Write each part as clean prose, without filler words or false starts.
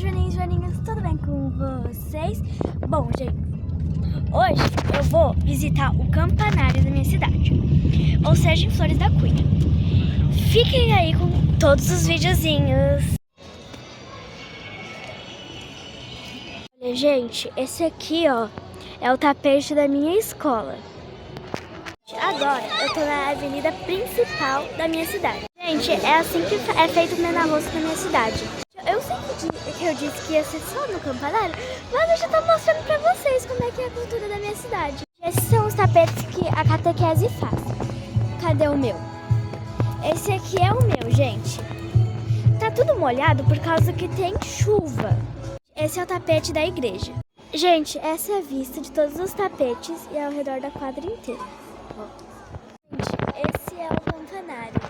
Joaninhas e Joaninhas, tudo bem com vocês? Bom, gente, hoje eu vou visitar o campanário da minha cidade, ou seja, em Flores da Cunha. Fiquem aí com todos os videozinhos. Olha, gente, esse aqui, ó, é o tapete da minha escola. Agora eu tô na avenida principal da minha cidade. Gente, é assim que é feito o Menarroço na minha cidade. Eu sempre que eu disse que ia ser só no campanário, mas eu já tô mostrando pra vocês como é que é a cultura da minha cidade. Esses são os tapetes que a catequese faz. Cadê o meu? Esse aqui é o meu, gente. Tá tudo molhado por causa que tem chuva. Esse é o tapete da igreja. Gente, essa é a vista de todos os tapetes e ao redor da quadra inteira. Gente, esse é o campanário.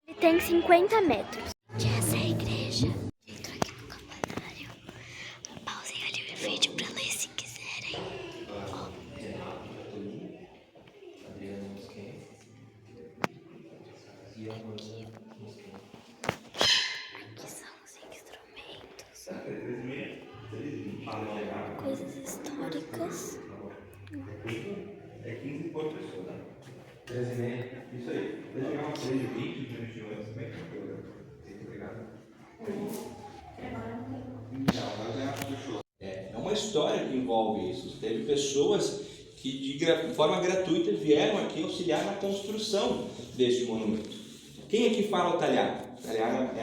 Ele tem 50 metros. Essa é a igreja. Entro aqui no campanário. Pausem ali o vídeo pra ler se quiserem. Aqui são os instrumentos. Coisas históricas. É 15 por pessoa, tá? 13,5. Isso aí. Deixa eu chegar uma coisa de 20 minutinhos antes, como é que foi? Muito obrigado. Então, agora já puxou. É uma história que envolve isso. Teve pessoas que de forma gratuita vieram aqui auxiliar na construção deste monumento. Quem aqui fala o italiano?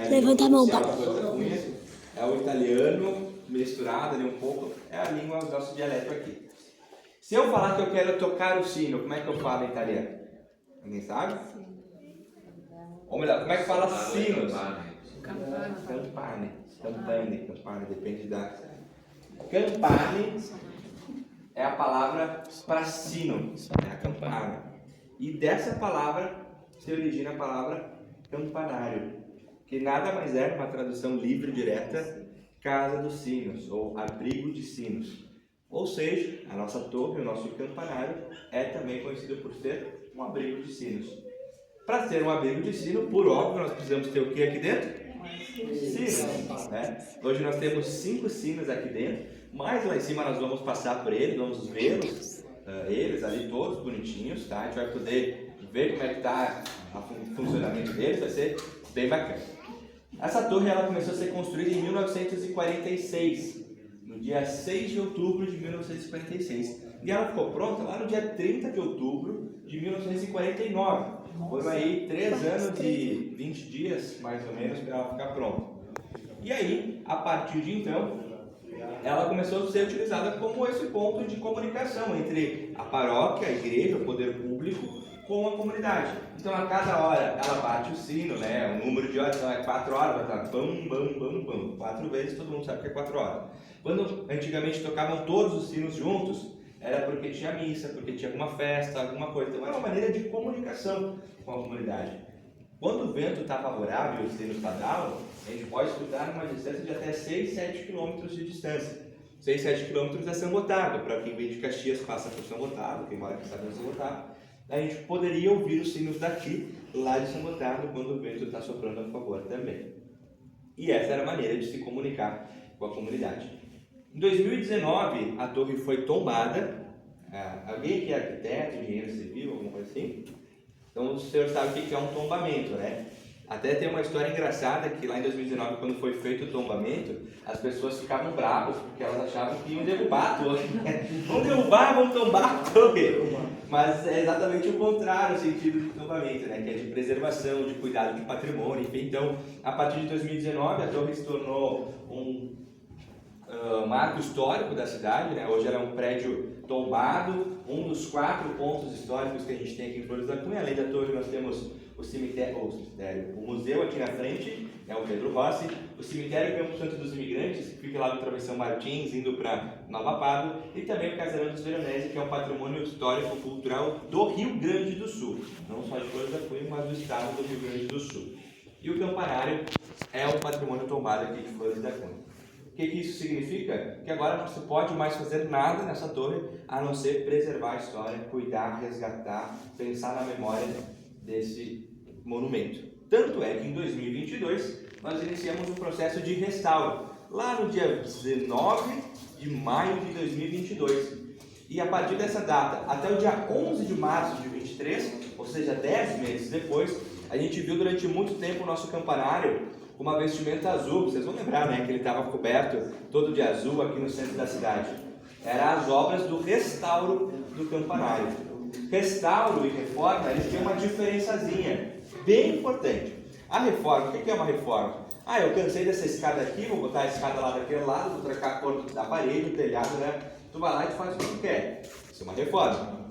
Levanta a mão, pai. É o italiano misturado ali um pouco, é a língua do nosso dialeto aqui. Se eu falar que eu quero tocar o sino, como é que eu falo em italiano? Ninguém sabe? Ou melhor, como é que fala sinos? Campane. Campane, depende da... Campane é a palavra para sino, é a campana. E dessa palavra se origina a palavra campanário, que nada mais é, uma tradução livre direta, casa dos sinos, ou abrigo de sinos. Ou seja, a nossa torre, o nosso campanário, é também conhecido por ser um abrigo de sinos. Para ser um abrigo de sino, por óbvio, nós precisamos ter o que aqui dentro? Sinos, né? Hoje nós temos 5 sinos aqui dentro, mas lá em cima nós vamos passar por eles, vamos vê-los, eles ali todos bonitinhos, tá? A gente vai poder ver como é que está o funcionamento deles, vai ser bem bacana. Essa torre ela começou a ser construída em 1946, no dia 6 de outubro de 1946. E ela ficou pronta lá no dia 30 de outubro de 1949. Foram aí 3 anos e 20 dias, mais ou menos, para ela ficar pronta. E aí, a partir de então, ela começou a ser utilizada como esse ponto de comunicação entre a paróquia, a igreja, o poder público, com a comunidade. Então, a cada hora, ela bate o sino, né? O número de horas, então é 4 horas, vai estar bam, bam, bam, bam. 4 vezes, todo mundo sabe que é 4 horas. Quando antigamente tocavam todos os sinos juntos, era porque tinha missa, porque tinha alguma festa, alguma coisa. Então, era uma maneira de comunicação com a comunidade. Quando o vento está favorável e o sino está down, a gente pode escutar numa distância de até 6, 7 quilômetros de distância. 6, 7 quilômetros é São Gotardo. Para quem vem de Caxias, passa por São Gotardo, quem mora aqui sabe onde é São Gotardo. A gente poderia ouvir os sinos daqui, lá de São Gotardo, quando o vento está soprando a favor também. E essa era a maneira de se comunicar com a comunidade. Em 2019, a torre foi tombada. Alguém que é arquiteto, engenheiro civil, alguma coisa assim? Então o senhor sabe o que é um tombamento, né? Até tem uma história engraçada que lá em 2019, quando foi feito o tombamento, as pessoas ficavam bravas porque elas achavam que iam derrubar a torre. Vão derrubar, vão tombar a torre. Mas é exatamente o contrário o sentido de tombamento, né? Que é de preservação, de cuidado de patrimônio, enfim. Então, a partir de 2019, a torre se tornou um marco histórico da cidade, né? Hoje ela é um prédio tombado, um dos 4 pontos históricos que a gente tem aqui em Flores da Cunha. Além da torre, nós temos o museu aqui na frente, é o Pedro Rossi, o cemitério Campo Santo dos Imigrantes, que fica lá no Travessão Martins, indo para Nova Pado, e também o Casarão dos Veronese, que é um patrimônio histórico-cultural do Rio Grande do Sul, não só de Flores da Cunha, mas do estado do Rio Grande do Sul. E o campanário é um patrimônio tombado aqui de Flores da Cunha. O que isso significa? Que agora não se pode mais fazer nada nessa torre, a não ser preservar a história, cuidar, resgatar, pensar na memória desse monumento. Tanto é que em 2022 nós iniciamos um processo de restauro. lá no dia 19 de maio de 2022. E a partir dessa data, até o dia 11 de março de 23, ou seja, 10 meses depois, a gente viu durante muito tempo o nosso campanário com uma vestimenta azul. Vocês vão lembrar, né, que ele estava coberto todo de azul aqui no centro da cidade. Eram as obras do restauro do campanário. Restauro e reforma, eles têm uma diferençazinha bem importante. A reforma, o que é uma reforma? Ah, eu cansei dessa escada aqui, vou botar a escada lá daquele lado, vou trocar a cor da parede, o telhado, né? Tu vai lá e tu faz o que tu quer. Isso é uma reforma.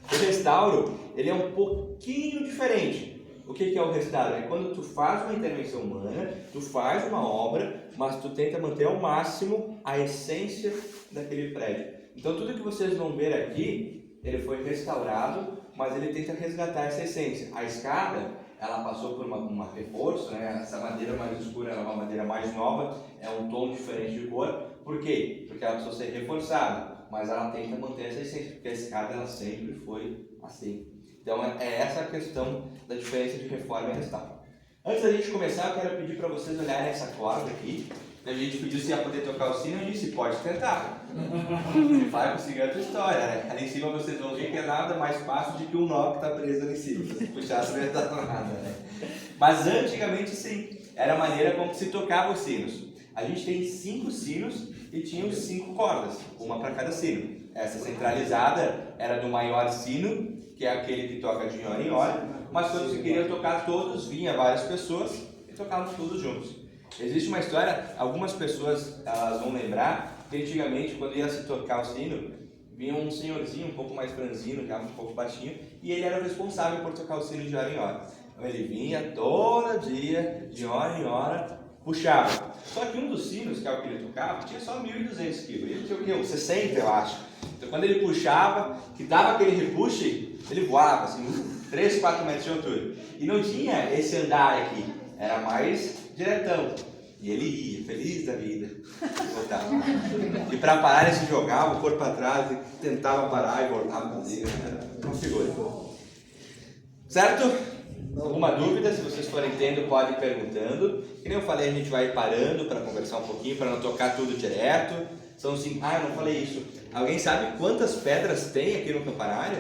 O restauro, ele é um pouquinho diferente. O que é o restauro? É quando tu faz uma intervenção humana, tu faz uma obra, mas tu tenta manter ao máximo a essência daquele prédio. Então tudo que vocês vão ver aqui, ele foi restaurado, mas ele tenta resgatar essa essência. A escada, ela passou por uma reforço, né? Essa madeira mais escura ela é uma madeira mais nova, é um tom diferente de cor. Por quê? Porque ela precisa ser reforçada, mas ela tenta manter essa essência, porque a escada ela sempre foi assim. Então é essa a questão da diferença de reforma e restauro. Antes da gente começar, eu quero pedir para vocês olharem essa corda aqui. A gente pediu se ia poder tocar o sino, eu disse, pode tentar. Você vai conseguir a tua história, né? Ali em cima vocês vão ver que é nada mais fácil do que um nó que está preso ali em cima. Se você puxar, você não vai dar nada, né? Mas antigamente sim, era a maneira como se tocava os sinos. A gente tem 5 sinos e tinha os 5 cordas, uma para cada sino. Essa centralizada era do maior sino, que é aquele que toca de hora em hora, mas quando se queria tocar todos, vinha várias pessoas e tocavam todos juntos. Existe uma história, algumas pessoas elas vão lembrar que antigamente quando ia se tocar o sino, vinha um senhorzinho um pouco mais franzino, que era um pouco baixinho, e ele era o responsável por tocar o sino de hora em hora. Então ele vinha todo dia, de hora em hora, puxava. Só que um dos sinos, que é o que ele tocava, tinha só 1.200 quilos. Ele tinha o quê? Uns 60, eu acho. Então quando ele puxava, que dava aquele repuxe, ele voava, assim, 3, 4 metros de altura. E não tinha esse andar aqui, era mais diretão. E ele ia, feliz da vida, voltava. E para parar ele se jogava o corpo para trás, e tentava parar e voltava para fazer. Uma figura. Certo? Alguma dúvida? Se vocês forem tendo, pode ir perguntando. Que nem eu falei, a gente vai parando para conversar um pouquinho, para não tocar tudo direto. São 5... Ah, eu não falei isso. Alguém sabe quantas pedras tem aqui no campanário?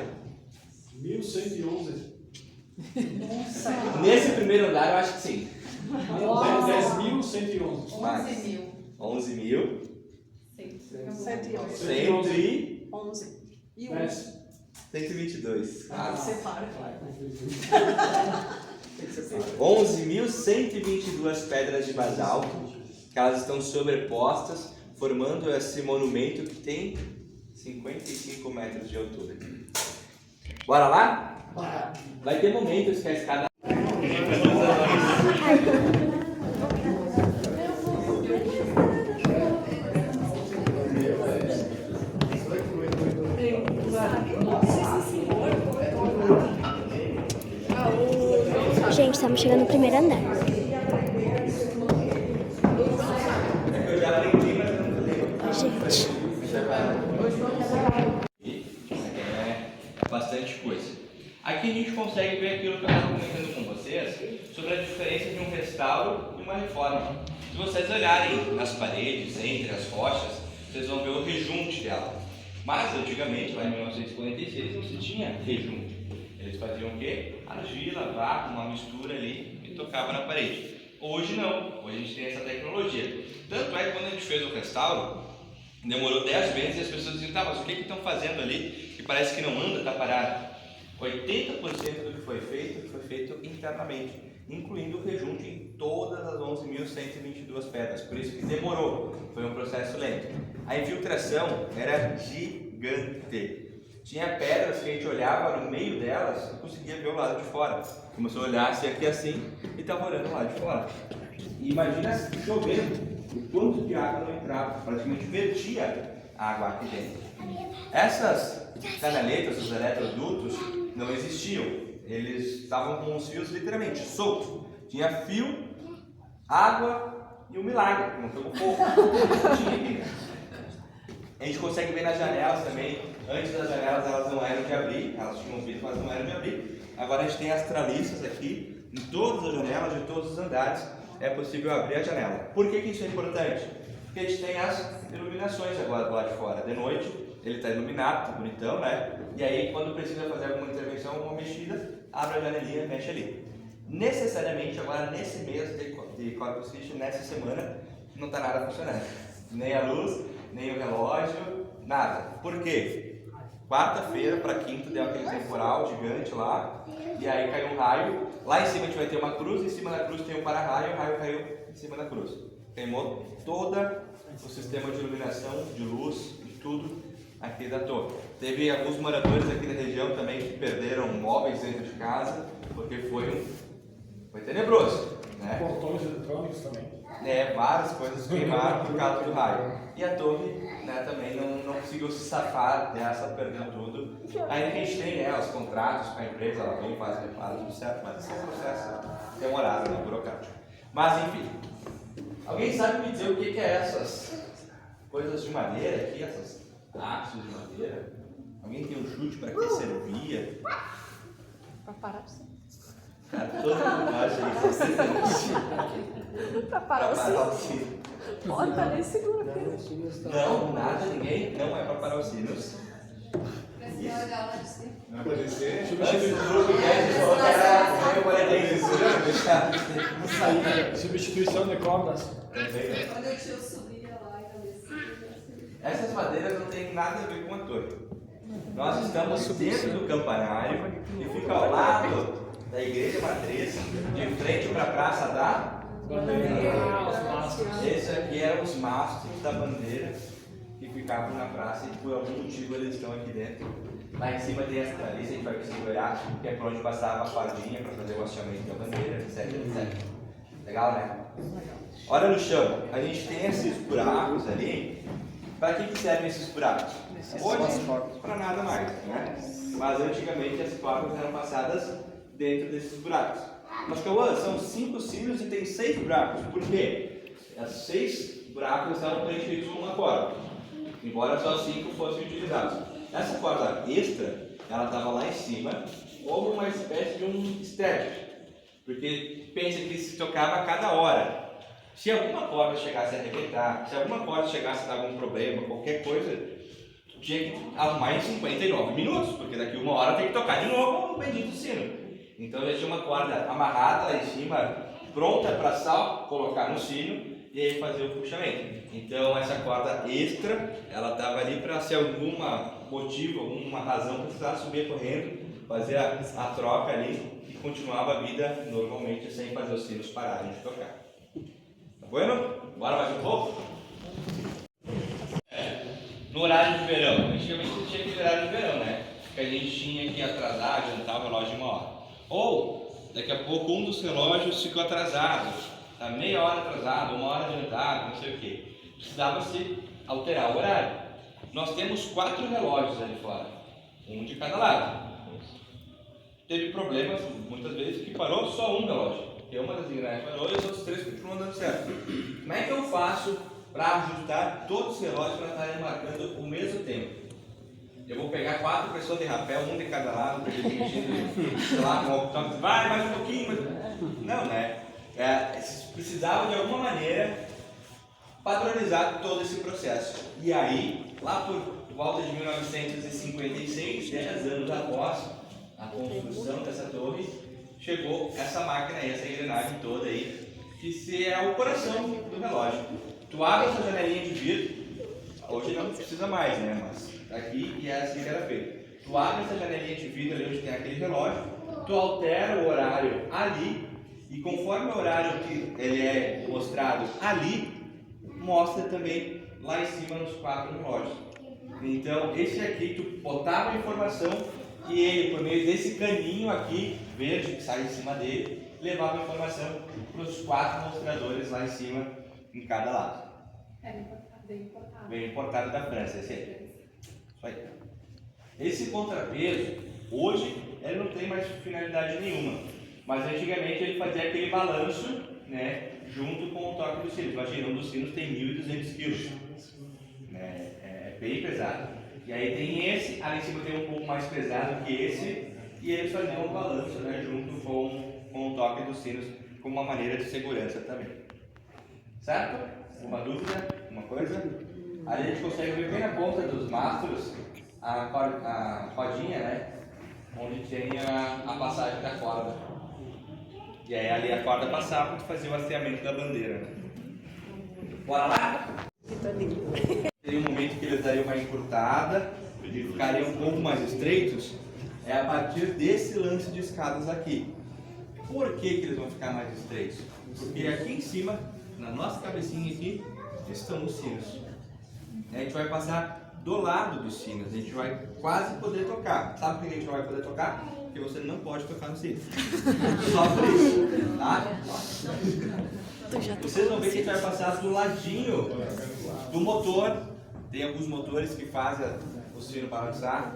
1.111. Nossa. Nesse primeiro andar eu acho que sim. 10.111. 11.000. 122. Separa. 11.122 pedras de basalto, que elas estão sobrepostas, formando esse monumento que tem 55 metros de altura. Bora lá? Bora. Vai ter momentos que a escada... Gente, estamos chegando no primeiro andar. Eu já aprendi, mas eu não falei. Gente. É bastante coisa. Aqui a gente consegue ver aquilo que eu estava comentando com vocês sobre a diferença de um restauro e uma reforma. Se vocês olharem nas paredes, entre as rochas, vocês vão ver o rejunte dela. Mas antigamente, lá em 1946, não se tinha rejunte. Eles faziam o quê? Argila, vácuo, uma mistura ali e tocava na parede. Hoje não, hoje a gente tem essa tecnologia. Tanto é que quando a gente fez o restauro, demorou 10 meses e as pessoas diziam, tá, mas o que estão fazendo ali que parece que não anda, está parado? 80% do que foi feito internamente, incluindo o rejunte em todas as 11.122 pedras. Por isso que demorou, foi um processo lento. A infiltração era gigante. Tinha pedras que a gente olhava no meio delas e conseguia ver o lado de fora. Começou a olhar aqui assim e estava olhando o lado de fora. E imagina chovendo, o quanto de água não entrava, praticamente vertia a água aqui dentro. Essas canaletas, os eletrodutos, não existiam. Eles estavam com os fios literalmente soltos. Tinha fio, água e um milagre, não pegou fogo. Não tinha aqui. A gente consegue ver nas janelas também. Antes das janelas elas não eram de abrir, elas tinham vidro, mas não eram de abrir. Agora a gente tem as traliças aqui, em todas as janelas de todos os andares é possível abrir a janela. Por que isso é importante? Porque a gente tem as iluminações agora do lado de fora. De noite, ele está iluminado, tá bonitão, né? E aí, quando precisa fazer alguma intervenção, alguma mexida, abre a janelinha e mexe ali. Necessariamente, agora nesse mês de Corpus Christi, nessa semana, não está nada funcionando. Nem a luz, nem o relógio, nada. Por quê? Quarta-feira para quinta deu aquele temporal gigante lá, e aí caiu um raio. Lá em cima a gente vai ter uma cruz, em cima da cruz tem um para-raio, o raio caiu em cima da cruz. Queimou todo o sistema de iluminação, de luz, de tudo aqui da torre. Teve alguns moradores aqui da região também que perderam móveis dentro de casa, porque foi tenebroso, né? Portões eletrônicos também. Várias coisas queimaram por causa do raio. E a torre, né, também não conseguiu se safar dessa, perdeu tudo. Aí a gente tem, né, os contratos com a empresa, ela vem, faz reparo, tudo certo, mas esse é um processo demorado, né, burocrático. Mas enfim, alguém sabe me dizer o que é essas coisas de madeira aqui, essas hastes de madeira? Alguém tem um chute para que servia? Para parar o sino. Cara, todo mundo acha isso. Para parar o sino. sino. Bota nem segura. Não, nada, ninguém. Não é para parar os sinos. Não pode ser. Antes do grupo, era Substituição de cordas. Quando eu tio subia lá e descia. Essas madeiras não tem nada a ver com a torre. Nós estamos dentro do campanário e fica ao lado da igreja matriz, de frente para a praça da Bandeira. Os mastros. Esse aqui eram os mastros da bandeira que ficavam na praça e por algum motivo eles estão aqui dentro. Lá em cima tem essa traliça, a gente vai conseguir olhar, que é para onde passava a fardinha para fazer o hasteamento da bandeira, etc, etc. Legal, né? Olha no chão, a gente tem esses buracos ali. Para que servem esses buracos? Hoje, para nada mais, né? Mas antigamente as placas eram passadas dentro desses buracos. Mas Cauã, são 5 sinos e tem 6 buracos. Por quê? Os 6 buracos estavam preenchidos com uma corda, embora só 5 fossem utilizados. Essa corda extra, ela estava lá em cima, como uma espécie de um estéreo, porque pensa que se tocava a cada hora. Se alguma corda chegasse a arrebentar, se alguma corda chegasse a dar algum problema, qualquer coisa, tinha que arrumar em 59 minutos, porque daqui uma hora tem que tocar de novo o bendito sino. Então já tinha uma corda amarrada lá em cima, pronta para só colocar no sino e aí fazer o puxamento. Então essa corda extra, ela estava ali para, se algum motivo, alguma razão, precisar subir correndo, fazer a troca ali e continuava a vida normalmente sem fazer os sinos pararem de tocar. Tá bueno? Bora mais um pouco? No horário de verão, antigamente não tinha aquele horário de verão, né? Que a gente tinha que atrasar, adiantar o relógio de 1 hora. Ou, daqui a pouco um dos relógios ficou atrasado, tá meia hora atrasado, 1 hora adiantado, não sei o que. Precisava-se alterar o horário. Nós temos 4 relógios ali fora, um de cada lado. Teve problemas, muitas vezes, que parou só um relógio. Porque uma das engrenagens parou e os outros 3 continuam dando certo. Como é que eu faço para ajustar todos os relógios para estarem marcando o mesmo tempo? Eu vou pegar 4 pessoas de rapel, um de cada lado, para eles mexendo, sei lá, com o walkie-talkie, vai mais um pouquinho, mas... Não, né? Precisava de alguma maneira padronizar todo esse processo. E aí, lá por volta de 1956, 10 anos após a construção dessa torre, chegou essa máquina aí, essa engrenagem toda aí, que é o coração do relógio. Tu abre essa janelinha de vidro, hoje não precisa mais, né? Mas aqui e é assim que era feito. Tu abre essa janelinha de vidro ali onde tem aquele relógio, tu altera o horário ali, e conforme o horário que ele é mostrado ali, mostra também lá em cima nos 4 relógios. Então, esse aqui, tu botava a informação e ele, por meio desse caninho aqui, verde, que sai em cima dele, levava a informação para os 4 mostradores lá em cima, em cada lado. Veio importado da França, esse aí. Isso aí. Esse contrapeso, hoje, ele não tem mais finalidade nenhuma, mas antigamente ele fazia aquele balanço, né, junto com o toque dos sinos. Imagina, um dos sinos tem 1.200 quilos, né, é bem pesado. E aí tem esse, ali em cima tem um pouco mais pesado que esse, e eles faziam um balanço, né, junto com o toque dos sinos, como uma maneira de segurança também. Certo? Uma dúvida? uma coisa. Ali a gente consegue ver bem na ponta dos mastros a rodinha, né? Onde tem a passagem da corda. E aí ali a corda passava para fazer o hasteamento da bandeira, né? Bora lá? Teria um momento que eles dariam uma encurtada e ficariam um pouco mais estreitos. É a partir desse lance de escadas aqui. Por que eles vão ficar mais estreitos? Porque aqui em cima, na nossa cabecinha aqui, estão os sinos. A gente vai passar do lado dos sinos, a gente vai quase poder tocar. Sabe por que a gente não vai poder tocar? Porque você não pode tocar no sino. Só por isso, tá? Vocês vão ver que a gente vai passar do ladinho do motor. Tem alguns motores que fazem o sino balançar.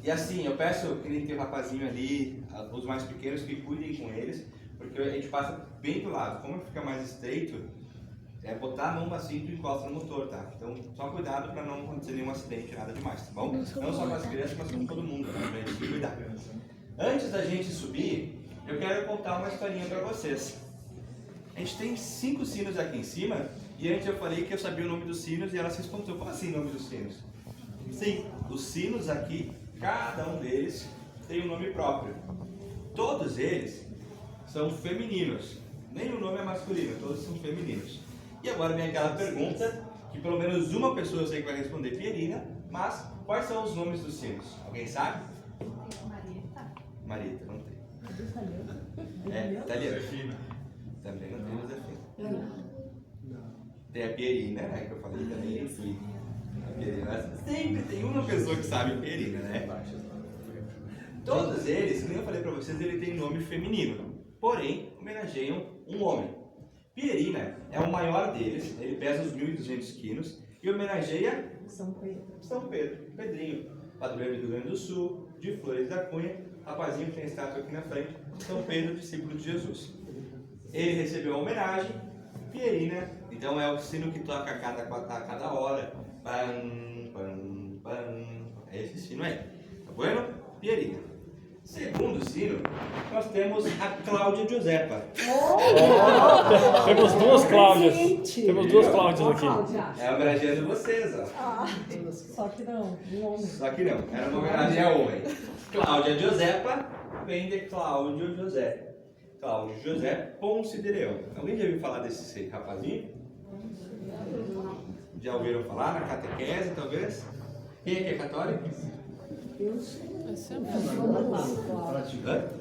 E assim, eu peço que nem tem um rapazinho ali, os mais pequenos, que cuidem com eles, porque a gente passa bem do lado. Como fica mais estreito, é botar a mão assim e encosta no motor, tá? Então, só cuidado para não acontecer nenhum acidente, nada demais, tá bom? Não só com as crianças, mas com todo mundo, né? Pra gente se cuidar. Antes da gente subir, eu quero contar uma historinha para vocês. A gente tem 5 sinos aqui em cima, e antes eu falei que eu sabia o nome dos sinos, e ela se respondeu, como assim o nome dos sinos? Sim, os sinos aqui, cada um deles tem um nome próprio. Todos eles são femininos. Nem o nome é masculino, todos são femininos. E agora vem aquela pergunta, que pelo menos uma pessoa eu sei que vai responder, Pierina, mas quais são os nomes dos sinos? Alguém sabe? Marieta, não tem. É, italiano. Também não tem Josefina. Tem a Pierina, né, que eu falei também, fui. A Pierina, sempre tem uma pessoa que sabe Pierina, né? Todos eles, como eu falei pra vocês, ele tem nome feminino, porém homenageiam um homem. Pierina é o maior deles, ele pesa uns 1.200 quilos e homenageia São Pedro, Pedrinho, padroeiro do Rio Grande do Sul, de Flores da Cunha, rapazinho que tem estátua aqui na frente, São Pedro, discípulo de Jesus. Ele recebeu a homenagem, Pierina, então é o sino que toca a cada hora, pam, pam, pam, é esse sino aí, tá bueno? Pierina. Segundo sino, nós temos a Cláudia Josepa. Temos duas Cláudias. Temos duas Cláudias aqui. É homenageando vocês, ó. Só que não, um homem. Só que não, era uma homenagem a homem. Cláudia Josepa vem de Cláudio José. Cláudio José Ponce de Leão. Alguém já ouviu falar desse rapazinho? Já ouviram falar na catequese, talvez? Quem é que é católico? Esse é o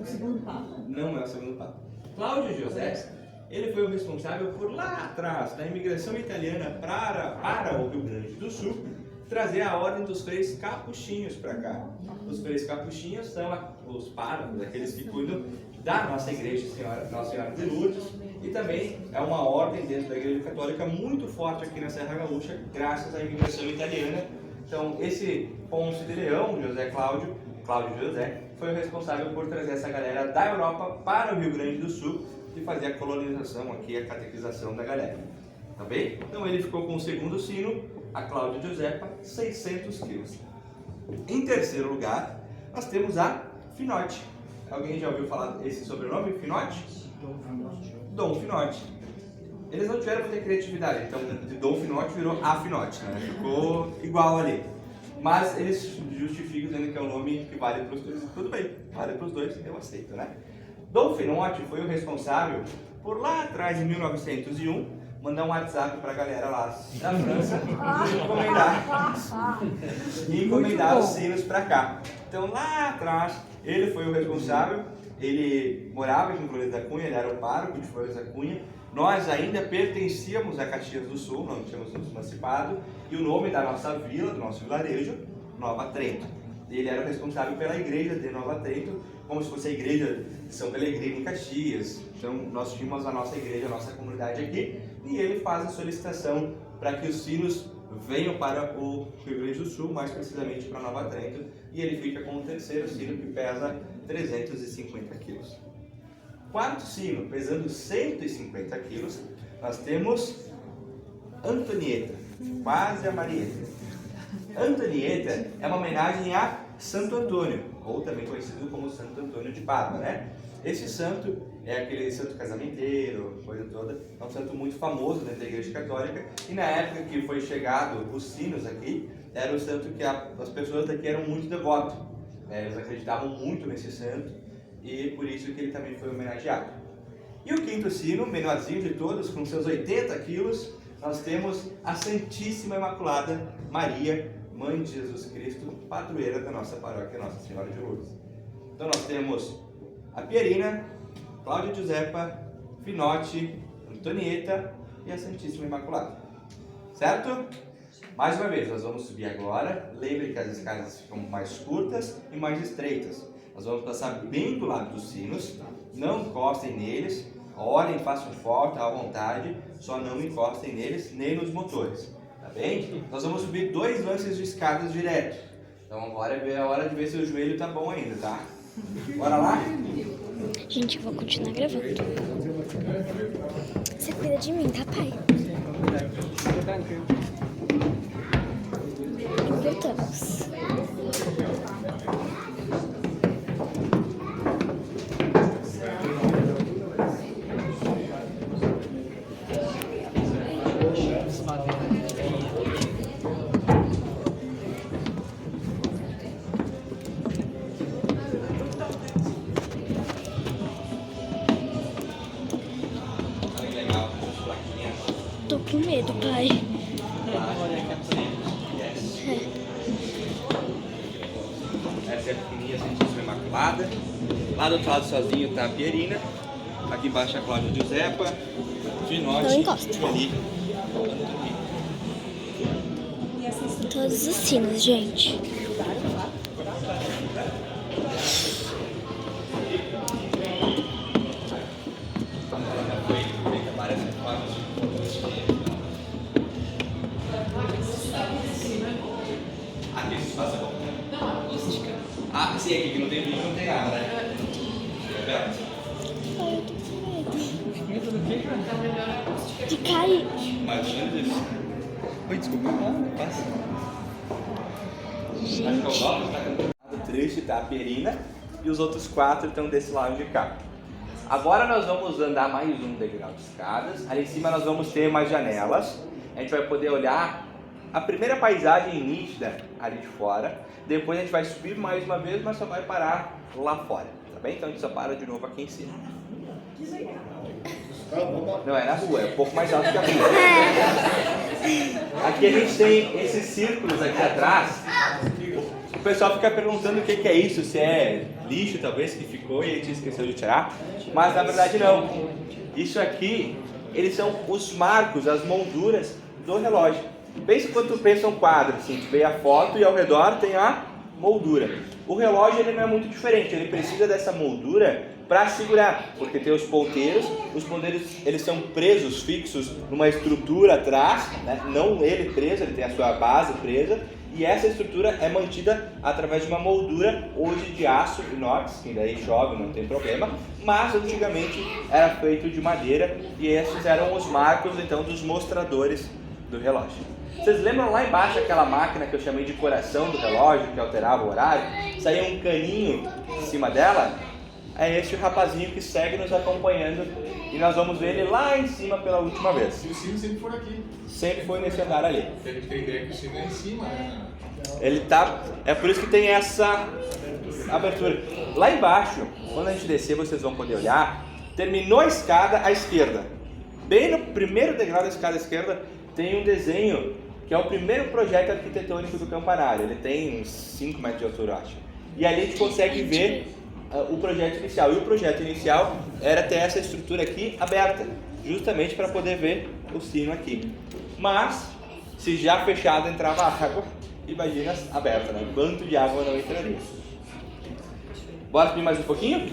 segundo Papa. Não é o segundo Papa. Cláudio José, ele foi o responsável por lá atrás, da imigração italiana para o Rio Grande do Sul, trazer a ordem dos freis capuchinhos para cá. Os freis capuchinhos são os párocos, aqueles que cuidam da nossa igreja, Nossa Senhora de Lourdes, e também é uma ordem dentro da Igreja Católica muito forte aqui na Serra Gaúcha, graças à imigração italiana. Então, esse Ponce de Leão, Cláudio José, foi o responsável por trazer essa galera da Europa para o Rio Grande do Sul e fazer a colonização aqui, a catequização da galera. Tá bem? Então ele ficou com o segundo sino, a Cláudia Josepa, 600 quilos. Em terceiro lugar, nós temos a Finote. Alguém já ouviu falar esse sobrenome, Finote? Dom Finote. Eles não tiveram muita criatividade, então de Dom Finote virou a Finote, né? Ficou igual ali. Mas eles justificam dizendo que é um nome que vale para os dois. Tudo bem, vale para os dois, eu aceito, né? Dom Finote foi o responsável por lá atrás, em 1901, mandar um WhatsApp para a galera lá da França e encomendar os sinos para cá. Então lá atrás, ele foi o responsável, ele morava em Flores da Cunha, ele era o pároco de Flores da Cunha. Nós ainda pertencíamos a Caxias do Sul, não tínhamos nos emancipado, e o nome da nossa vila, do nosso vilarejo, Nova Trento. Ele era o responsável pela igreja de Nova Trento, como se fosse a igreja de São Pelegrino em Caxias. Então nós tínhamos a nossa igreja, a nossa comunidade aqui, e ele faz a solicitação para que os sinos venham para o Rio Grande do Sul, mais precisamente para Nova Trento, e ele fica com o terceiro sino, que pesa 350 quilos. Quarto sino, pesando 150 quilos, nós temos Antonieta, quase a Marieta. Antonieta é uma homenagem a Santo Antônio, ou também conhecido como Santo Antônio de Padua, né? Esse santo, é aquele santo casamenteiro, coisa toda. É um santo muito famoso dentro da Igreja Católica. E na época que foi chegado os sinos aqui, era o santo que as pessoas daqui eram muito devotos. Eles acreditavam muito nesse santo e por isso que ele também foi homenageado. E o quinto sino, menorzinho de todos, com seus 80 quilos, nós temos a Santíssima Imaculada Maria, Mãe de Jesus Cristo, padroeira da nossa paróquia, Nossa Senhora de Lourdes. Então nós temos a Pierina, Cláudia Giuseppa, Finotti, Antonieta e a Santíssima Imaculada. Certo? Mais uma vez, nós vamos subir agora. Lembre que as escadas ficam mais curtas e mais estreitas. Nós vamos passar bem do lado dos sinos, não encostem neles, orem, façam foto à vontade, só não encostem neles nem nos motores. Tá bem? Nós vamos subir 2 lances de escadas direto. Então agora é a hora de ver se o joelho tá bom ainda, tá? Bora lá? Gente, eu vou continuar gravando. Você cuida de mim, tá, pai? E voltamos. Tô com medo, pai. Essa é a pequenininha Santíssima Imaculada. Lá do outro lado sozinho está a Pierina. Aqui embaixo a Cláudia Giuseppa. Finotti. Não encosta. Ali. Todos os sinos, gente. Ah, sim, aqui que não tem vídeo, não tem nada, né? Roberto. Ai, eu tô com medo. De cair. Imagina isso. Oi, desculpa. Passa. Acho que é o Lopes, tá? O trecho tá a Pierina e os outros 4 estão desse lado de cá. Agora nós vamos andar mais um degrau de escadas. Ali em cima nós vamos ter umas janelas. A gente vai poder olhar a primeira paisagem nítida ali de fora. Depois a gente vai subir mais uma vez, mas só vai parar lá fora, tá bem? Então a gente só para de novo aqui em cima. Não, é na rua, é um pouco mais alto que a rua. Aqui a gente tem esses círculos aqui atrás. O pessoal fica perguntando o que é isso, se é lixo talvez que ficou e a gente esqueceu de tirar. Mas na verdade não. Isso aqui, eles são os marcos, as molduras do relógio. Pensa quando tu pensa um quadro, assim, tu vê a foto e ao redor tem a moldura. O relógio ele não é muito diferente, ele precisa dessa moldura para segurar, porque tem os ponteiros eles são presos, fixos numa estrutura atrás, né? Não ele preso, ele tem a sua base presa, e essa estrutura é mantida através de uma moldura, hoje de aço inox, que daí chove, não tem problema, mas antigamente era feito de madeira, e esses eram os marcos então dos mostradores do relógio. Vocês lembram lá embaixo aquela máquina que eu chamei de coração do relógio, que alterava o horário? Saía um caninho em cima dela? É esse o rapazinho que segue nos acompanhando e nós vamos ver ele lá em cima pela última vez. E o sino sempre for aqui. Sempre foi nesse andar ali. Porque a gente tem ideia que o sino é em cima, né? Ele tá... É por isso que tem essa abertura. Lá embaixo, quando a gente descer, vocês vão poder olhar, terminou a escada à esquerda. Bem no primeiro degrau da escada à esquerda tem um desenho que é o primeiro projeto arquitetônico do campanário. Ele tem uns 5 metros de altura, eu acho. E ali a gente consegue ver o projeto inicial. E o projeto inicial era ter essa estrutura aqui aberta, justamente para poder ver o sino aqui. Mas, se já fechado entrava água, imagina aberta, né? Quanto de água não entraria. Bora subir mais um pouquinho?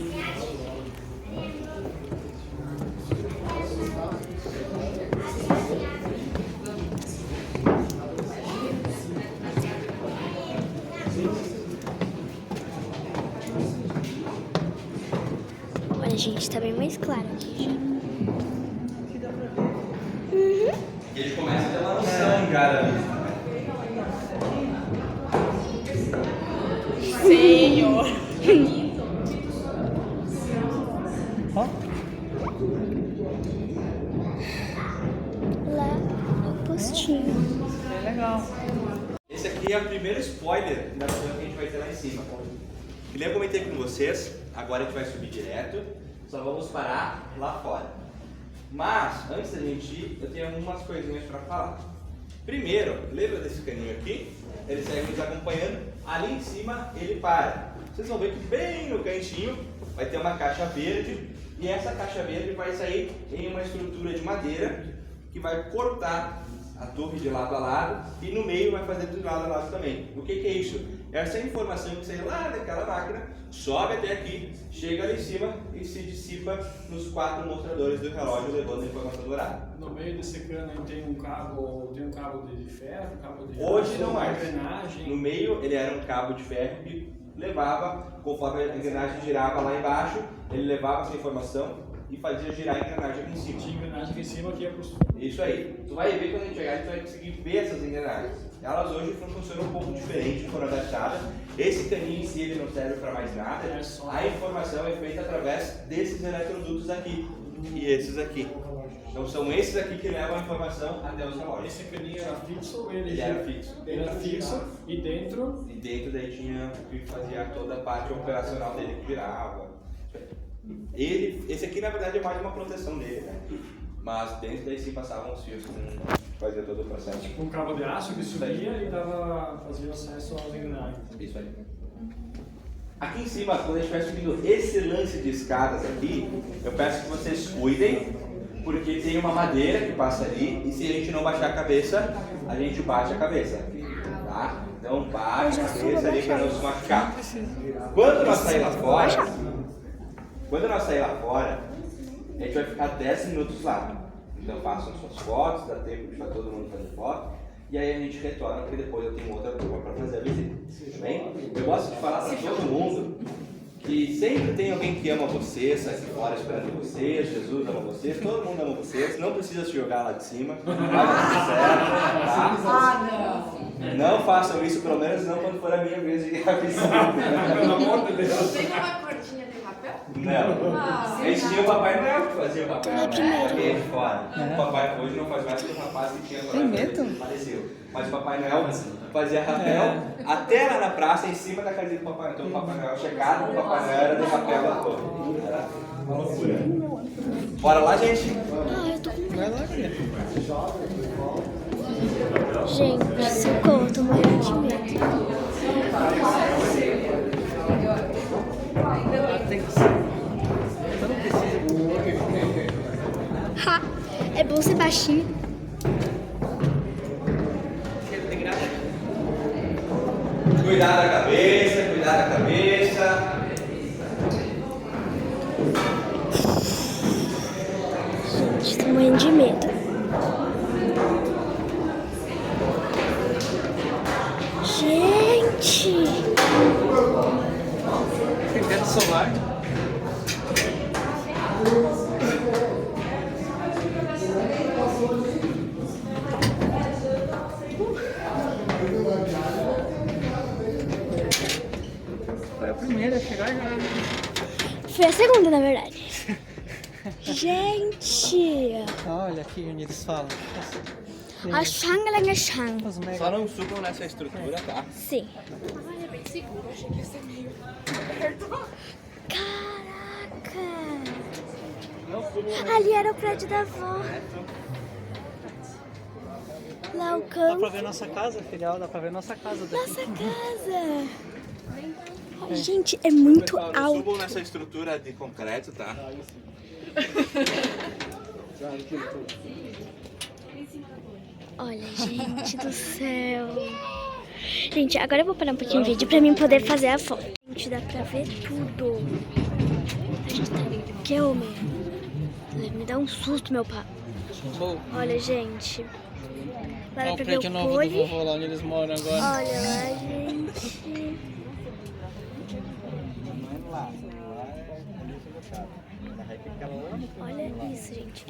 Olha, gente, tá bem mais claro aqui já. E ele começa a ter uma noção já da vista. Senhor. Ó. legal. Esse aqui é o primeiro spoiler da visão que a gente vai ter lá em cima. Que nem eu comentei com vocês, agora a gente vai subir direto, só vamos parar lá fora. Mas, antes da gente ir, eu tenho algumas coisinhas para falar. Primeiro, lembra desse caninho aqui? Ele segue nos acompanhando, ali em cima ele para. Vocês vão ver que bem no cantinho vai ter uma caixa verde, e essa caixa verde vai sair em uma estrutura de madeira que vai cortar a torre de lado a lado e no meio vai fazer de lado a lado também. O que é isso? Essa informação que sai lá daquela máquina, sobe até aqui, chega ali em cima e se dissipa nos 4 mostradores do relógio, levando a informação do horário. No meio desse cano aí tem um cabo de ferro, um cabo de Hoje aço, não uma mais. engrenagem. No meio ele era um cabo de ferro que levava, conforme a engrenagem girava lá embaixo, ele levava essa informação e fazia girar a engrenagem aqui em cima. Tinha engrenagem aqui em cima que ia pro sul. Isso aí. Tu vai ver quando a gente chegar, a gente vai conseguir ver essas engrenagens. Elas hoje funcionam um pouco diferente, foram adaptadas. Esse caninho em si ele não serve para mais nada. A informação é feita através desses eletrodutos aqui e esses aqui. Então são esses aqui que levam a informação até os relógios. Esse caninho era fixo ou Ele era fixo. Ele era fixo e dentro. E dentro daí tinha que fazia toda a parte operacional dele que virava. Esse aqui na verdade é mais uma proteção dele, né? Mas dentro daí sim passavam os fios que fazia todo o processo. Tipo um cabo de aço que subia e fazia acesso às engrenagens. Isso aí. Aqui em cima, quando a gente vai subindo esse lance de escadas aqui, eu peço que vocês cuidem, porque tem uma madeira que passa ali e se a gente não baixar a cabeça, a gente bate a cabeça. Tá? Então baixa a cabeça ali para não se machucar. Quando nós sair lá fora, a gente vai ficar 10 minutos lá. Então façam suas fotos, dá tempo de todo mundo fazer foto. E aí a gente retorna, porque depois eu tenho outra turma para fazer a visita. Tá bem? Eu gosto de falar para todo mundo que sempre tem alguém que ama vocês, aqui fora esperando vocês, Jesus ama vocês, todo mundo ama vocês, não precisa se jogar lá de cima, vai dar tudo certo, tá? Não façam isso, pelo menos não quando for a minha vez de ir à visita. Pelo amor de Deus. Tem uma cordinha de papel? Não. A gente tinha o Papai Noel que fazia o Papai Noel aqui de fora. O Papai hoje não faz mais que o rapaz que tinha agora ele faleceu. Mas o Papai Noel fazia rapel até lá na praça, em cima da casinha do Papai Noel. Então o Papai Noel chegava, o Papai Noel era de rapel lá todo. Era uma loucura. Bora lá, gente? Ah, eu tô com medo. Gente, socorro, tô morrendo de medo. Ha! É bom ser baixinho. Cuidar da cabeça, cuidar da cabeça. Gente, tô morrendo de medo. Gente! Tem teto solar. Foi a primeira a chegar já. Foi a segunda, na verdade. Gente! Olha aqui onde eles falam. A Shanglang é Shang. Os mega. Só não subam nessa estrutura, tá? Sim. Ai, é bem seguro, achei que ia ser meio... Caraca! Ali era o prédio da avó. Lá o Dá campo. pra ver nossa casa, filial, dá pra ver nossa casa daqui. Nossa casa! Ai, gente, é muito Pessoal, não alto. subam nessa estrutura de concreto, tá? Olha, gente do céu. Gente, agora eu vou parar um pouquinho o vídeo pra mim poder fazer a foto. Gente, dá pra ver tudo. A gente tá aqui, homem. Me dá um susto, meu pai. Olha, gente. Lá dá Olha o pra ver prédio o novo do pole. vovô lá onde eles moram agora. Olha lá, gente. Olha isso, gente.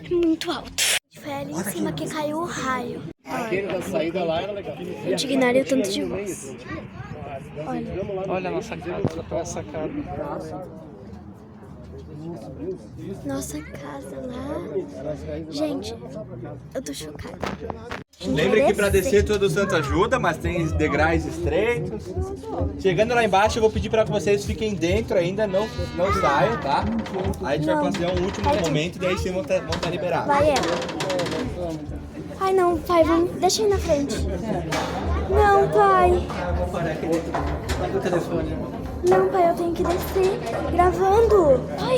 É muito alto. Foi ali em cima que caiu o raio. Aquele da saída lá era legal. Gente, ignorei o tanto de voz. Olha. Olha a nossa casa, dá pra ver essa casa. Nossa casa lá. Gente, eu tô chocada. Lembra que para descer todo santo ajuda, mas tem degraus estreitos. Chegando lá embaixo, eu vou pedir para que vocês fiquem dentro ainda, não saiam, tá? Aí a gente vai fazer um último momento e daí vocês vão estar liberados. Vai, é. Ai, não, pai, vamos... deixa eu ir na frente. Não, pai. Vou parar aqui dentro. Pega o telefone. Não, pai, eu tenho que descer gravando. Pai.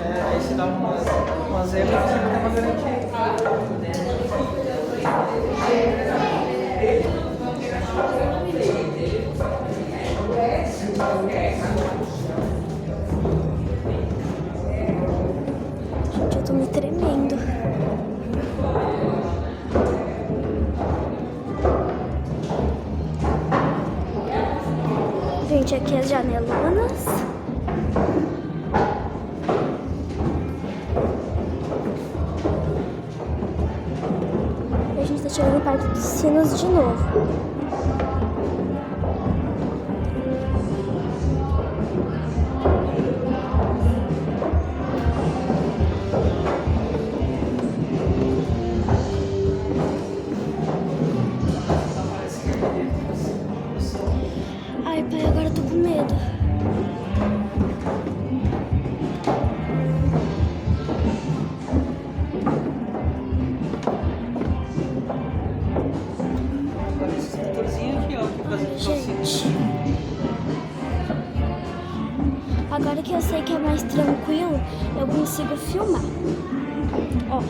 Aí se dá uma zebra, você vai ter uma garantia. Gente, eu tô me tremendo. Gente, aqui as janelonas. E a gente tá chegando perto dos sinos de novo. Ai, pai, agora eu tô com medo. Agora esse motorzinho aqui, ó, que faz Gente, agora que eu sei que é mais tranquilo, eu consigo filmar. Ó.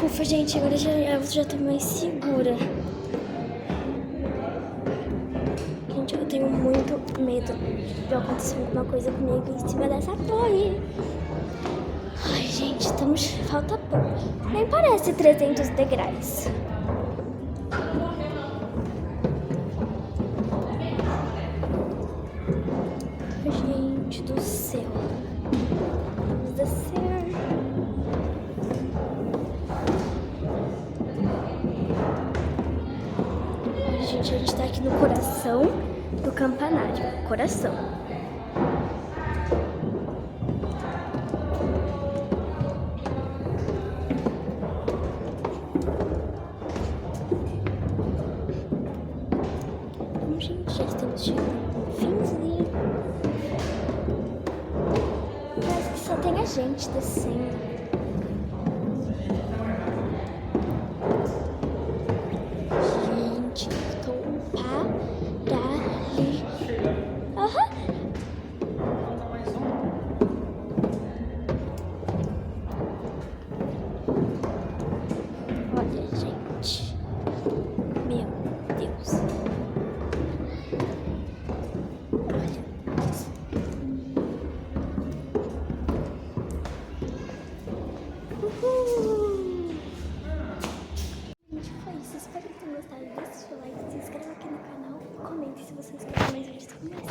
Ufa, gente, agora eu já tô mais segura. Gente, eu tenho muito medo de acontecer alguma coisa comigo em cima dessa torre. Ai, gente, falta pouco. Nem parece 300 degraus. Gente do céu. Vamos descer. Gente, a gente tá aqui no coração do campanário. Coração. Gente, já estamos chegando no finzinho. Parece que só tem a gente descendo. Gente, eu tô parali. Aham. Olha, gente. Meu Deus. Gente, foi isso. Espero que tenham gostado. Deixe o like, se inscreva aqui no canal e comente se vocês querem mais vídeos como esse.